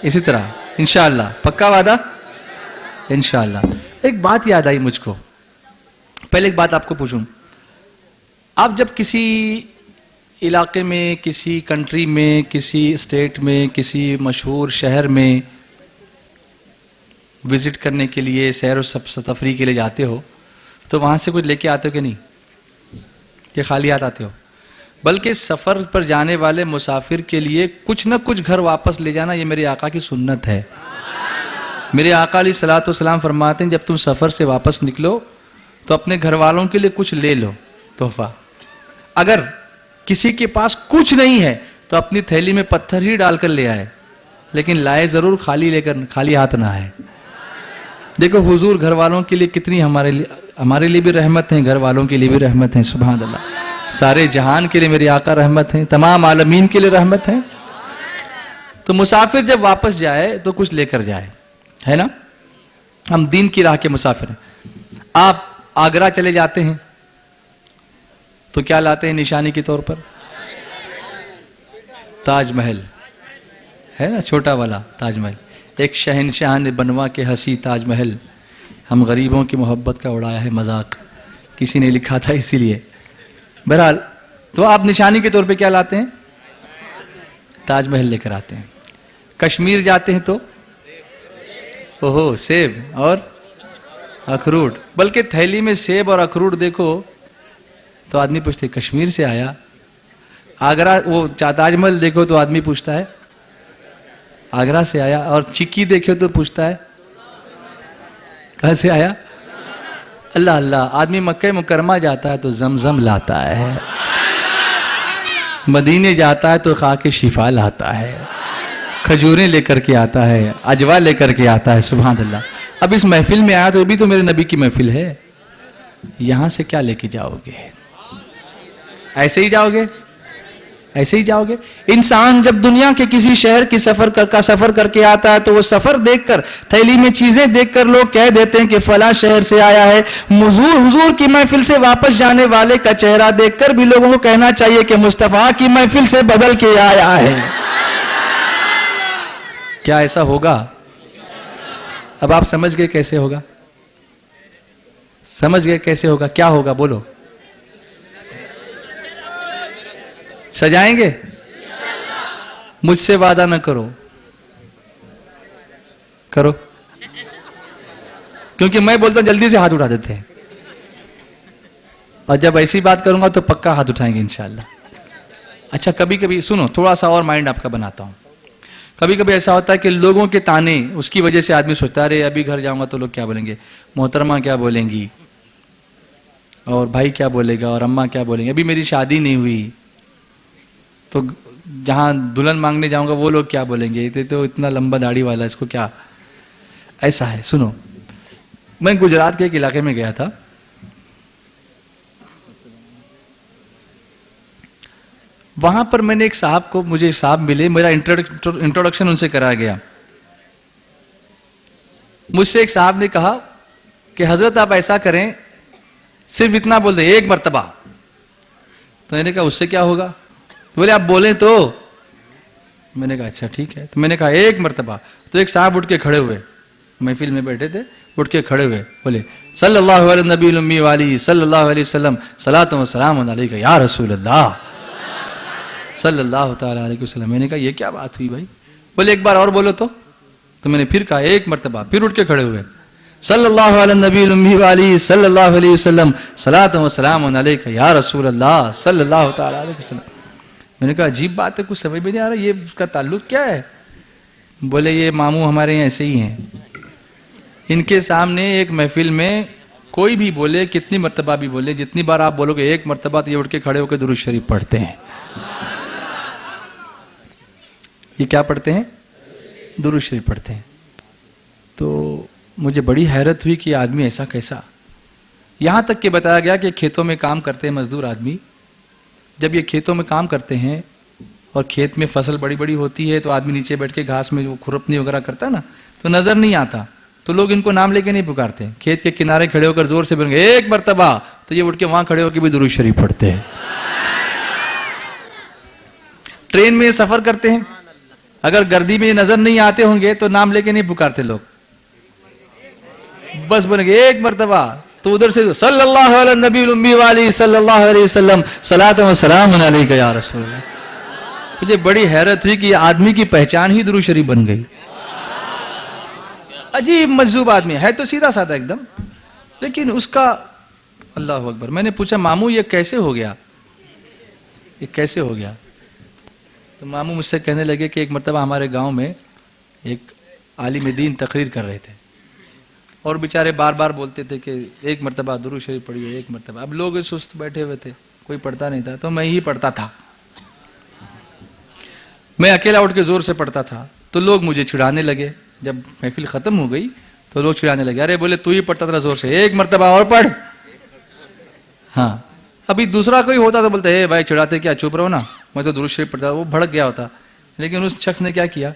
اسی طرح انشاءاللہ، پکا وعدہ انشاءاللہ۔ ایک بات یاد آئی مجھ کو، پہلے ایک بات آپ کو پوچھوں، آپ جب کسی علاقے میں، کسی کنٹری میں، کسی اسٹیٹ میں، کسی مشہور شہر میں وزٹ کرنے کے لیے، سیر و تفریح کے لیے جاتے ہو تو وہاں سے کچھ لے کے آتے ہو کہ نہیں؟ کہ خالی ہاتھ آتے ہو؟ بلکہ سفر پر جانے والے مسافر کے لیے کچھ نہ کچھ گھر واپس لے جانا، یہ میرے آقا کی سنت ہے۔ میرے آقا علیہ الصلوۃ والسلام فرماتے ہیں جب تم سفر سے واپس نکلو تو اپنے گھر والوں کے لیے کچھ لے لو تحفہ۔ اگر کسی کے پاس کچھ نہیں ہے تو اپنی تھیلی میں پتھر ہی ڈال کر لے آئے، لیکن لائے ضرور خالی ہاتھ نہ آئے۔ دیکھو حضور گھر والوں کے لیے کتنی ہمارے لیے بھی رحمت ہیں، گھر والوں کے لیے بھی رحمت ہیں، سبحان اللہ۔ سارے جہان کے لیے میرے آقا رحمت ہیں، تمام عالمین کے لیے رحمت ہیں۔ تو مسافر جب واپس جائے تو کچھ لے کر جائے، ہے نا؟ ہم دین کی راہ کے مسافر ہیں۔ آپ آگرہ چلے جاتے ہیں تو کیا لاتے ہیں نشانی کے طور پر؟ تاج محل، ہے نا، چھوٹا والا تاج محل۔ ایک شہنشاہ نے بنوا کے ہنسی تاج محل، ہم غریبوں کی محبت کا اڑایا ہے مذاق، کسی نے لکھا تھا اسی لیے۔ بہرحال تو آپ نشانی کے طور پہ کیا لاتے ہیں؟ تاج محل لے کر آتے ہیں۔ کشمیر جاتے ہیں تو سیب اور اخروٹ، بلکہ تھیلی میں سیب اور اخروٹ دیکھو تو آدمی پوچھتے کشمیر سے آیا۔ آگرہ وہ تاج محل دیکھو تو آدمی پوچھتا ہے آگرہ سے آیا، اور چکی دیکھو تو پوچھتا ہے کہاں سے آیا؟ اللہ اللہ، آدمی مکہ مکرمہ جاتا ہے تو زمزم لاتا ہے، مدینے جاتا ہے تو خاک شفا لاتا ہے، کھجوریں لے کر کے آتا ہے، اجوا لے کر کے آتا ہے، سبحان اللہ۔ اب اس محفل میں آیا تو ابھی تو میرے نبی کی محفل ہے، یہاں سے کیا لے کے جاؤ گے؟ ایسے ہی جاؤ گے؟ ایسے ہی جاؤ گے؟ انسان جب دنیا کے کسی شہر کی سفر کر کے آتا ہے تو وہ سفر دیکھ کر، تھیلی میں چیزیں دیکھ کر لوگ کہہ دیتے ہیں کہ فلاں شہر سے آیا ہے۔ حضور کی محفل سے واپس جانے والے کا چہرہ دیکھ کر بھی لوگوں کو کہنا چاہیے کہ مصطفیٰ کی محفل سے بدل کے آیا ہے۔ کیا ایسا ہوگا؟ اب آپ سمجھ گئے کیسے ہوگا؟ سمجھ گئے کیسے ہوگا؟ کیا ہوگا بولو؟ سجائیں گے؟ مجھ سے وعدہ نہ کرو، کرو، کیونکہ میں بولتا ہوں جلدی سے ہاتھ اٹھا دیتے ہیں، اور جب ایسی بات کروں گا تو پکا ہاتھ اٹھائیں گے انشاءاللہ۔ اچھا کبھی کبھی سنو، تھوڑا سا اور مائنڈ آپ کا بناتا ہوں۔ کبھی کبھی ایسا ہوتا ہے کہ لوگوں کے تانے، اس کی وجہ سے آدمی سوچتا ہے ارے ابھی گھر جاؤں گا تو لوگ کیا بولیں گے، محترمہ کیا بولیں گی، اور بھائی کیا بولے گا، اور اماں کیا بولیں گے، ابھی میری شادی نہیں ہوئی تو جہاں دلہن مانگنے جاؤں گا وہ لوگ کیا بولیں گے، تو اتنا لمبا داڑھی والا اس کو کیا۔ ایسا ہے، سنو، میں گجرات کے ایک علاقے میں گیا تھا، وہاں پر میں نے ایک صاحب کو، مجھے صاحب ملے، میرا انٹروڈکشن ان سے کرایا گیا۔ مجھ سے ایک صاحب نے کہا کہ حضرت آپ ایسا کریں، صرف اتنا بول دیں ایک مرتبہ۔ تو میں نے کہا اس سے کیا ہوگا؟ بولے آپ بولیں تو۔ میں نے کہا اچھا ٹھیک ہے، تو میں نے کہا ایک مرتبہ۔ تو ایک صاحب اٹھ کے کھڑے ہوئے، محفل میں بیٹھے تھے، اٹھ کے کھڑے ہوئے، بولے صلی اللہ علیہ نبی الامی والی صلی اللہ علیہ وسلم صلاۃ و سلام علیک یا رسول اللہ صلی اللہ تعالیٰ علیہ وسلم۔ میں نے کہا یہ کیا بات ہوئی بھائی؟ بولے ایک بار اور بولو تو۔ تو میں نے پھر کہا ایک مرتبہ، پھر اٹھ کے کھڑے ہوئے، صلی اللہ علیہ نبی الامی والی صلی اللہ علیہ وسلم صلاۃ و سلام علیک یا رسول اللہ صلی اللہ تعالیٰ علیہ وسلم۔ میں نے کہا عجیب بات ہے، کچھ سمجھ میں نہیں آ رہا، یہ اس کا تعلق کیا ہے؟ بولے یہ ماموں ہمارے یہاں ایسے ہی ہیں، ان کے سامنے ایک محفل میں کوئی بھی بولے، کتنی مرتبہ بھی بولے، جتنی بار آپ بولو گے ایک مرتبہ تو یہ اٹھ کے کھڑے ہو کے درود شریف پڑھتے ہیں۔ یہ کیا پڑھتے ہیں؟ درود شریف پڑھتے ہیں۔ تو مجھے بڑی حیرت ہوئی کہ آدمی ایسا کیسا، یہاں تک کہ بتایا گیا کہ کھیتوں میں کام کرتے ہیں مزدور آدمی، جب یہ کھیتوں میں کام کرتے ہیں اور کھیت میں فصل بڑی بڑی ہوتی ہے تو آدمی نیچے بیٹھ کے گھاس میں کھرپنی وغیرہ کرتا ہے نا، تو نظر نہیں آتا، تو لوگ ان کو نام لے کے نہیں پکارتے، کھیت کے کنارے کھڑے ہو کر زور سے بولیں گے ایک مرتبہ، تو یہ اٹھ کے وہاں کھڑے ہو کے بھی درود شریف پڑھتے ہیں۔ ٹرین میں سفر کرتے ہیں اگر گردی میں نظر نہیں آتے ہوں گے تو نام لے کے نہیں پکارتے لوگ, بس بولیں گے ایک مرتبہ, تو ادھر سے صلی اللہ علیہ نبی الامی والی صلی اللہ علیہ وسلم صلاۃ و سلام علیک یا رسول اللہ. مجھے بڑی حیرت ہوئی کہ یہ آدمی کی پہچان ہی درود شریف بن گئی. عجیب مجذوب آدمی ہے, تو سیدھا سادہ ایک دم, لیکن اس کا اللہ اکبر. میں نے پوچھا ماموں یہ کیسے ہو گیا, یہ کیسے ہو گیا؟ تو ماموں مجھ سے کہنے لگے کہ ایک مرتبہ ہمارے گاؤں میں ایک عالم دین تقریر کر رہے تھے, اور بیچارے بار بار بولتے تھے کہ ایک مرتبہ درود شریف پڑھیے, ایک مرتبہ. اب لوگ سست بیٹھے ہوئے تھے, کوئی پڑھتا نہیں تھا, تو میں ہی پڑھتا تھا. میں اکیلا اٹھ کے زور سے پڑھتا تھا, تو لوگ مجھے چھڑانے لگے. جب محفل ختم ہو گئی تو لوگ چھڑانے لگے, ارے بولے تو ہی پڑھتا تھا زور سے, ایک مرتبہ اور پڑھ. ہاں, ابھی دوسرا کوئی ہوتا تو بولتے اے بھائی چھڑاتے کیا, چپ رہو نا, میں تو درود شریف پڑھتا. وہ بھڑک گیا ہوتا. لیکن اس شخص نے کیا کیا,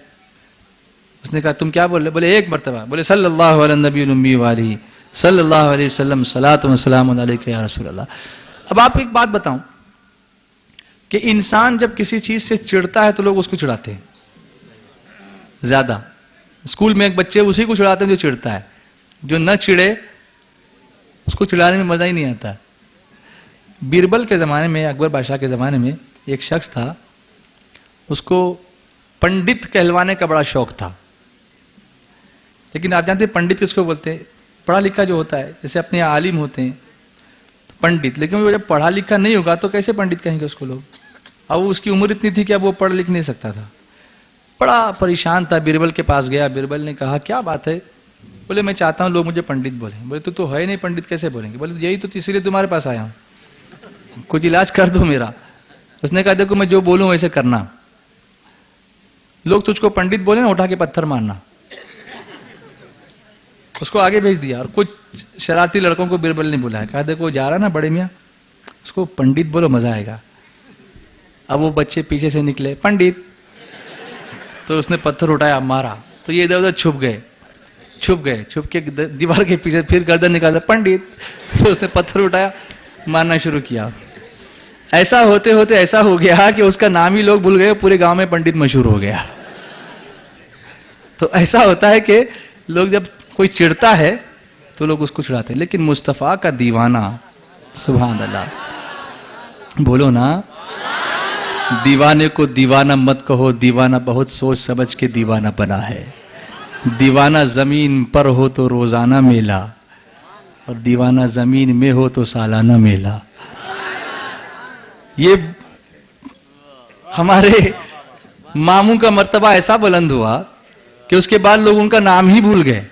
اس نے کہا تم کیا بول رہے؟ بولے ایک مرتبہ. بولے صلی اللہ علیہ نبی الامی والی صلی اللہ علیہ وسلم صلاۃ و سلام علیک یا رسول اللہ. اب آپ ایک بات بتاؤں کہ انسان جب کسی چیز سے چڑھتا ہے تو لوگ اس کو چڑھاتے ہیں زیادہ. اسکول میں ایک بچے اسی کو چڑھاتے ہیں جو چڑھتا ہے, جو نہ چڑھے اس کو چڑھانے میں مزہ ہی نہیں آتا. بیربل کے زمانے میں, اکبر بادشاہ کے زمانے میں ایک شخص تھا, اس کو پنڈت کہلوانے کا بڑا شوق تھا. لیکن آپ جانتے ہیں پنڈت کس کو بولتے ہیں؟ پڑھا لکھا جو ہوتا ہے, جیسے اپنے عالم ہوتے ہیں پنڈت, لیکن وہ جب پڑھا لکھا نہیں ہوگا تو کیسے پنڈت کہیں گے اس کو لوگ. اب اس کی عمر اتنی تھی کہ اب وہ پڑھ لکھ نہیں سکتا تھا, بڑا پریشان تھا. بیربل کے پاس گیا, بیربل نے کہا کیا بات ہے؟ بولے میں چاہتا ہوں لوگ مجھے پنڈت بولیں. بولے تو ہے نہیں پنڈت, کیسے بولیں گے؟ بولے یہی تو اسی لیے تمہارے پاس آیا ہوں, کچھ علاج کر دو میرا. اس نے کہا دیکھو میں جو بولوں ویسے کرنا, لوگ تجھ کو پنڈت بولے نا اٹھا کے پتھر مارنا. اس کو آگے بھیج دیا, اور کچھ شرارتی لڑکوں کو بیربل نے بلایا, کہا دیکھو جا رہا نا بڑے میاں, اس کو پنڈت بولو مزہ آئے گا. اب وہ بچے پیچھے سے نکلے پنڈت, تو اس نے پتھر اٹھایا مارا, تو یہ ادھر ادھر چھپ کے دیوار کے پیچھے, پھر گردن نکالا پنڈت, تو اس نے پتھر اٹھایا مارنا شروع کیا. ایسا ہوتے ہوتے ایسا ہو گیا کہ اس کا نام ہی لوگ بھول گئے, پورے گاؤں میں پنڈت مشہور ہو گیا. تو ایسا ہوتا ہے کہ لوگ جب کوئی چڑھتا ہے تو لوگ اس کو چڑھاتے ہیں. لیکن مصطفیٰ کا دیوانہ, سبحان اللہ, بولو نا, دیوانے کو دیوانہ مت کہو, دیوانہ بہت سوچ سمجھ کے دیوانہ بنا ہے. دیوانہ زمین پر ہو تو روزانہ میلہ, اور دیوانہ زمین میں ہو تو سالانہ میلہ. یہ ہمارے ماموں کا مرتبہ ایسا بلند ہوا کہ اس کے بعد لوگ ان کا نام ہی بھول گئے,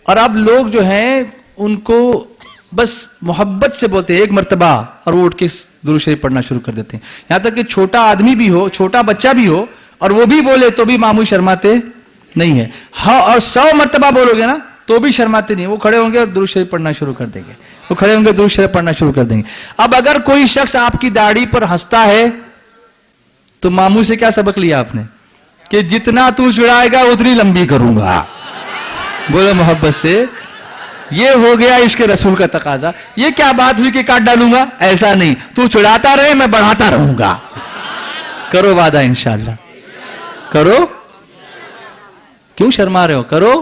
اور اب لوگ جو ہیں ان کو بس محبت سے بولتے ہیں ایک مرتبہ, اور وہ اٹھ کے درود شریف پڑھنا شروع کر دیتے ہیں. یہاں تک کہ چھوٹا آدمی بھی ہو, چھوٹا بچہ بھی ہو, اور وہ بھی بولے تو بھی ماموں شرماتے نہیں ہے. ہاں, اور 100 مرتبہ بولو گے نا تو بھی شرماتے نہیں. وہ کھڑے ہوں گے اور درود شریف پڑھنا شروع کر دیں گے, وہ کھڑے ہوں گے درود شریف پڑھنا شروع کر دیں گے. اب اگر کوئی شخص آپ کی داڑھی پر ہنستا ہے تو ماموں سے کیا سبق لیا آپ نے کہ جتنا تو چڑھائے گا اتنی لمبی کروں گا. بولو محبت سے, یہ ہو گیا عشق رسول کا تقاضا. یہ کیا بات ہوئی کہ کاٹ ڈالوں گا, ایسا نہیں, تو چڑھاتا رہے میں بڑھاتا رہوں گا. کرو وعدہ انشاءاللہ, کرو, کیوں شرما رہے ہو, کرو.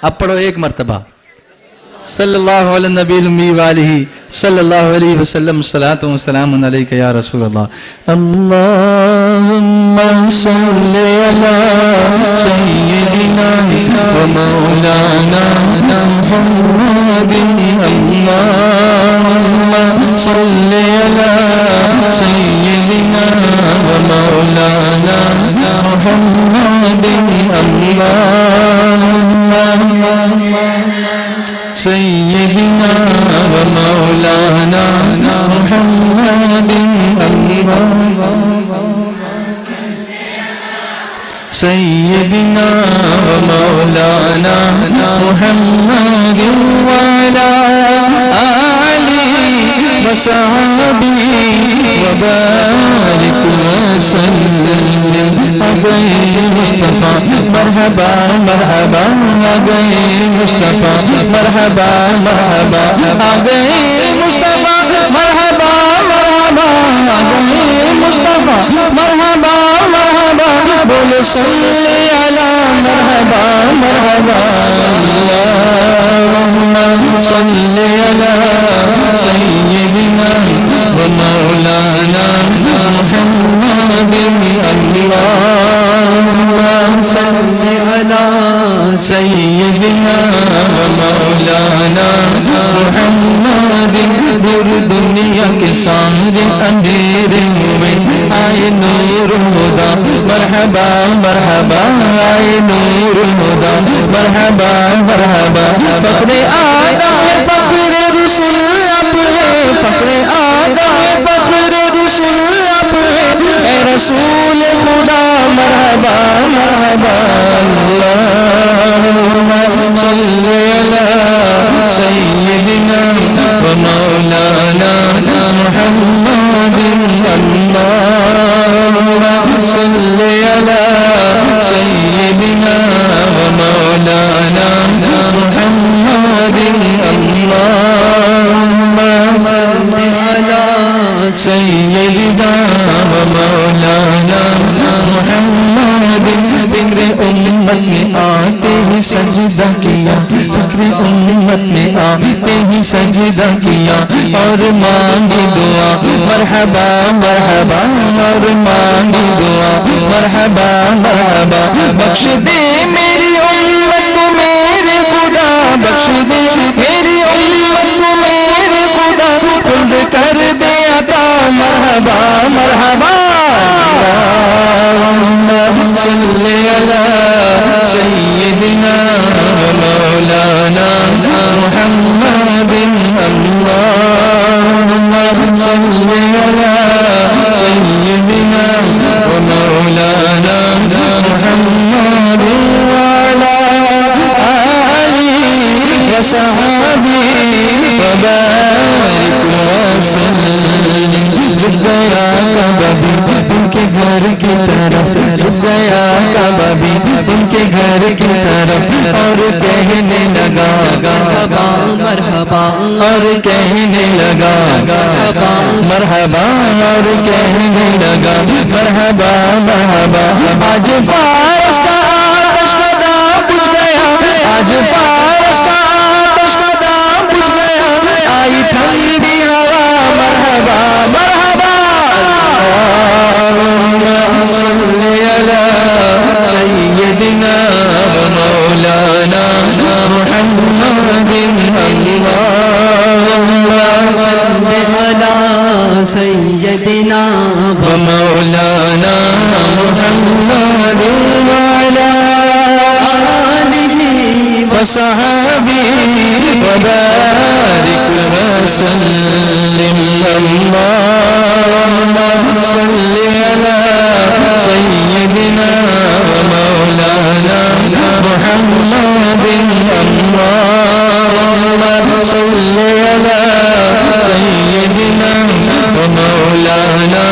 اب پڑھو ایک مرتبہ صلی اللہ علیہ نبی الامی والہ صلی اللہ علیہ وسلم صلاۃ و سلام علیک یا رسول اللہ. اللہم صلی علی سیدنا و مولانا محمد. اللہم صلی علی سیدنا و مولانا محمد. سیدنا و مولانا محمد. سیدنا و مولانا محمد وعلی آلہ وصحبہ وبارک وسلم. آگئے مصطفیٰ مرحبا مرحبا, آگئے مصطفیٰ مرحبا مرحبا, آگئے مصطفیٰ مرحبا مرحبا, آگئے مصطفیٰ مرحبا مرحبا. بولو صلی علی مرحبا مرحبا اللہم صلی علی سیدنا و مولانا محمد اللہم صلی علی سیدنا و مولانا محمد نور دنیا کے سامنے اندھیرے میں آئے نور الہدی مرحبا مرحبا آئے نور الہدی مرحبا مرحبا فخر آدم فخر رسول آپ ہے فخر آدم فخر رسول آپ ہے اے رسول خدا مرحبا مرحبا اللہم صلی علی سیدنا و مولانا محمد اللہم صلی علی سیدنا و مولانا محمد اللہم صلی علی سیدنا و مولانا محمد فکر امت میں آتے ہی سجدہ کیا فکر امت میں آتے ہی سجدہ کیا اور مانگی دعا مرحبا مرحبا اور مانگی دعا مرحبا مرحبا بخش دے میری امت کو میرے خدا بخش دے میری امت کو میرے خدا خود کر دے عطا مرحبا مرحبا اللہم صلی علی سیدنا و مولانا محمد اللہم صلی علی سیدنا و مولانا محمد وعلی آلہ و صحبہ وبارک وسلم گیا کبھی ان کے گھر کی طرف گیا کبھی ان کے گھر کی طرف اور کہنے لگا مرحبا مرحبا اور کہنے لگا مرحبا مرحبا اور کہنے لگا مرحبا مرحبا آج فارس کا آتش کا دام بجھ گیا آج فارس کا آتش کا دام بجھ گیا آئی ٹھنڈی ہوا مرحبا مرحبا اللہم صلی علی سیدنا و مولانا محمد اللہم صلی علی سیدنا و مولانا محمد وعلی آلہ و صحبہ وبارک وسلم اللہم صلی علی سیدنا و مولانا محمد اللہم صلی علی سیدنا و مولانا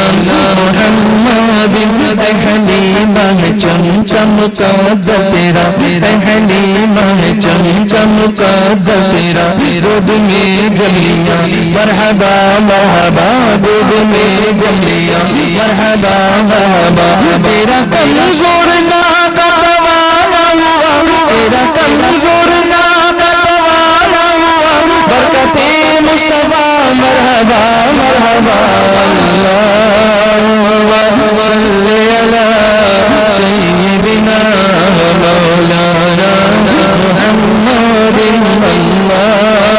محمد اے حلیمہ چم چم قدر تیرا اے حلیمہ چم چم قدر تیرا رود میں جلیاں مرحبا مرحبا رود میں جلیاں مرحبا مرحبا تیرا کمزور ناقت والا ہوا تیرا کمزور ناقت والا ہوا برکت مصطفیٰ مرحبا مرحبا اللہم صلی علی سیدنا و مولانا محمد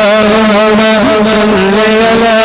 اللہم صلی علی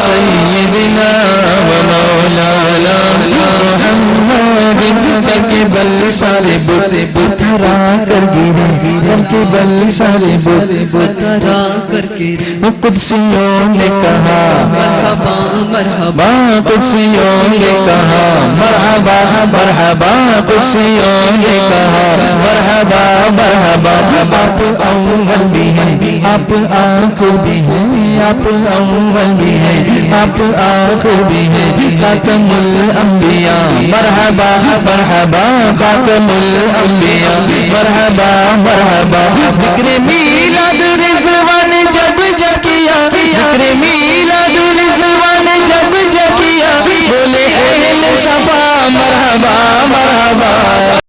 سیدنا و مولانا محمد سر کے بل سارے بت پتھرا کر گرے سر کے بل سارے بت پتھرا کر گرے قدسیوں نے کہا مرحبا مرحبا قدسیوں نے کہا مرحبا مرحبا قدسیوں نے کہا مرحبا مرحبا آپ اول بھی ہیں آپ آخر بھی ہیں آپ اول بھی ہیں آپ آخر بھی ہیں خاتم الانبیاء مرحبا مرحبا خاتم الانبیاء مرحبا مرحبا ذکر میلاد رضوان جب جب کیا ذکر میلاد رضوان جب جب کیا بولے اہل صفا مرحبا مرحبا آباد